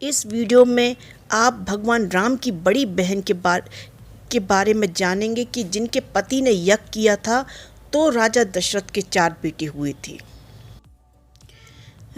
इस वीडियो में आप भगवान राम की बड़ी बहन के बारे में जानेंगे कि जिनके पति ने यज्ञ किया था तो राजा दशरथ के 4 बेटे हुए थे।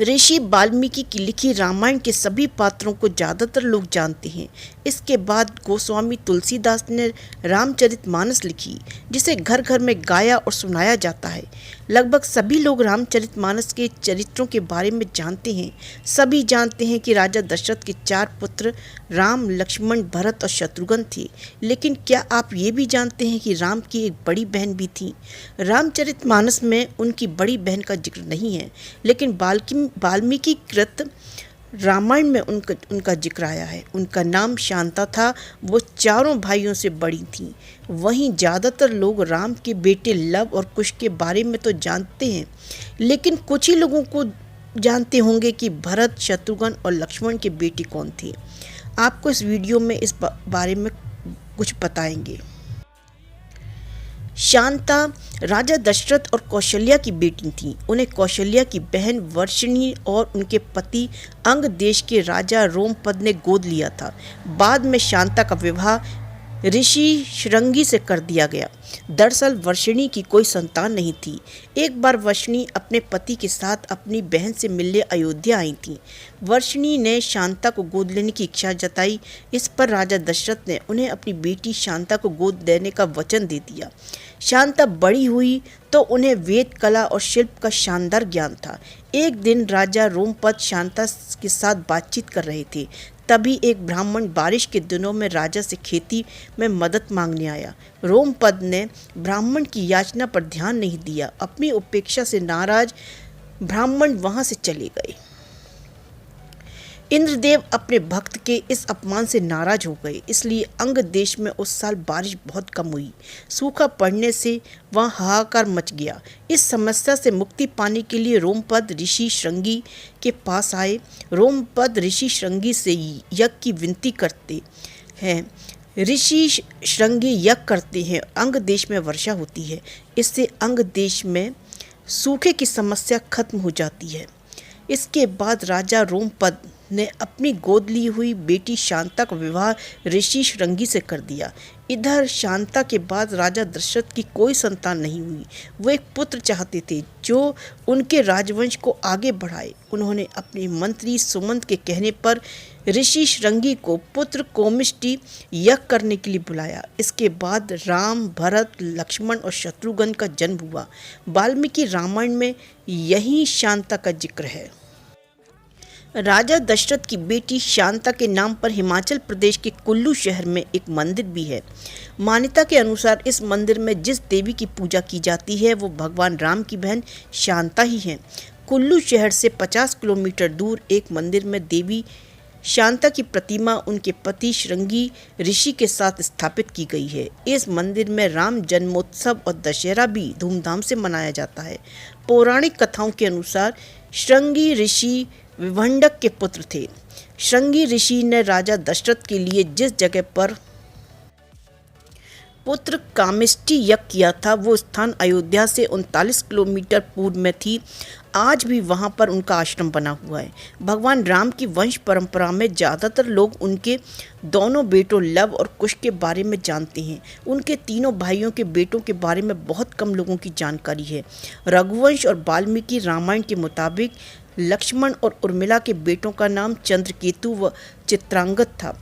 ऋषि वाल्मीकि की लिखी रामायण के सभी पात्रों को ज़्यादातर लोग जानते हैं। इसके बाद गोस्वामी तुलसीदास ने रामचरितमानस लिखी, जिसे घर घर में गाया और सुनाया जाता है। लगभग सभी लोग रामचरितमानस के चरित्रों के बारे में जानते हैं। सभी जानते हैं कि राजा दशरथ के 4 पुत्र राम, लक्ष्मण, भरत और शत्रुघ्न थे। लेकिन क्या आप ये भी जानते हैं कि राम की एक बड़ी बहन भी थी? रामचरितमानस में उनकी बड़ी बहन का जिक्र नहीं है, लेकिन वाल्मीकि कृत रामायण में उनका जिक्र आया है। उनका नाम शांता था। वो चारों भाइयों से बड़ी थीं। वहीं ज़्यादातर लोग राम के बेटे लव और कुश के बारे में तो जानते हैं, लेकिन कुछ ही लोगों को जानते होंगे कि भरत, शत्रुघ्न और लक्ष्मण के बेटे कौन थे। आपको इस वीडियो में इस बारे में कुछ बताएंगे। शांता राजा दशरथ और कौशल्या की बेटी थीं। उन्हें कौशल्या की बहन वर्षिणी और उनके पति अंग देश के राजा रोमपद ने गोद लिया था। बाद में शांता का विवाह ऋषि श्रृंगी से कर दिया गया। दरअसल वर्षिणी की कोई संतान नहीं थी। एक बार वर्षिणी अपने पति के साथ अपनी बहन से मिलने अयोध्या आई थी। वर्षिणी ने शांता को गोद लेने की इच्छा जताई। इस पर राजा दशरथ ने उन्हें अपनी बेटी शांता को गोद देने का वचन दे दिया। शांता बड़ी हुई तो उन्हें वेद, कला और शिल्प का शानदार ज्ञान था। एक दिन राजा रोमपद शांता के साथ बातचीत कर रहे थे। तभी एक ब्राह्मण बारिश के दिनों में राजा से खेती में मदद मांगने आया। रोमपद ने ब्राह्मण की याचना पर ध्यान नहीं दिया। अपनी उपेक्षा से नाराज ब्राह्मण वहां से चले गए। इंद्रदेव अपने भक्त के इस अपमान से नाराज हो गए, इसलिए अंग देश में उस साल बारिश बहुत कम हुई। सूखा पड़ने से वहाँ हाहाकार मच गया। इस समस्या से मुक्ति पाने के लिए रोमपद ऋषि श्रृंगी के पास आए। रोमपद ऋषि श्रृंगी से यज्ञ की विनती करते हैं। ऋषि श्रृंगी यज्ञ करते हैं, अंग देश में वर्षा होती है। इससे अंग देश में सूखे की समस्या खत्म हो जाती है। इसके बाद राजा रोमपद ने अपनी गोद ली हुई बेटी शांता का विवाह ऋषि श्रृंगी से कर दिया। इधर शांता के बाद राजा दशरथ की कोई संतान नहीं हुई। वो एक पुत्र चाहते थे जो उनके राजवंश को आगे बढ़ाए। उन्होंने अपने मंत्री सुमंत के कहने पर ऋषि श्रृंगी को पुत्र कोमिष्टि यज्ञ करने के लिए बुलाया। इसके बाद राम, भरत, लक्ष्मण और शत्रुघ्न का जन्म हुआ। वाल्मीकि रामायण में यही शांता का जिक्र है। राजा दशरथ की बेटी शांता के नाम पर हिमाचल प्रदेश के कुल्लू शहर में एक मंदिर भी है। मान्यता के अनुसार इस मंदिर में जिस देवी की पूजा की जाती है वो भगवान राम की बहन शांता ही है। कुल्लू शहर से 50 किलोमीटर दूर एक मंदिर में देवी शांता की प्रतिमा उनके पति श्रृंगी ऋषि के साथ स्थापित की गई है। इस मंदिर में राम जन्मोत्सव और दशहरा भी धूमधाम से मनाया जाता है। पौराणिक कथाओं के अनुसार श्रृंगी ऋषि विभंडक के पुत्र थे। श्रृंगी ऋषि ने राजा दशरथ के लिए जिस जगह पर पुत्र कामिष्टि यज्ञ किया था वो स्थान अयोध्या से 39 किलोमीटर पूर्व में थी। आज भी वहां पर उनका आश्रम बना हुआ है। भगवान राम की वंश परंपरा में ज़्यादातर लोग उनके दोनों बेटों लव और कुश के बारे में जानते हैं। उनके तीनों भाइयों के बेटों के बारे में बहुत कम लोगों की जानकारी है। रघुवंश और वाल्मीकि रामायण के मुताबिक लक्ष्मण और उर्मिला के बेटों का नाम चंद्रकेतु व चित्रांगद था।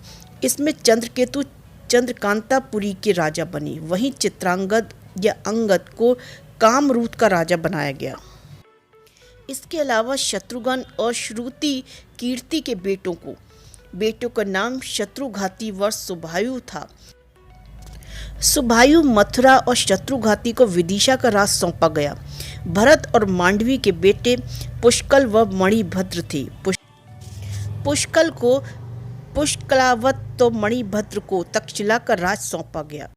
इसमें चंद्रकेतु चंद्रकांतापुरी के राजा बने। वहीं चित्रांगद या अंगद को कामरूप का राजा बनाया गया। इसके अलावा शत्रुघ्न और श्रुति कीर्ति के बेटों का नाम शत्रुघाती व सुबायु था। सुबायु मथुरा और शत्रुघाती को विदिशा का राज सौंपा गया। भरत और मांडवी के बेटे पुष्कल व मणिभद्र थे। पुष्कल को पुष्कलावत तो मणिभद्र को तक्षशिला का राज सौंपा गया।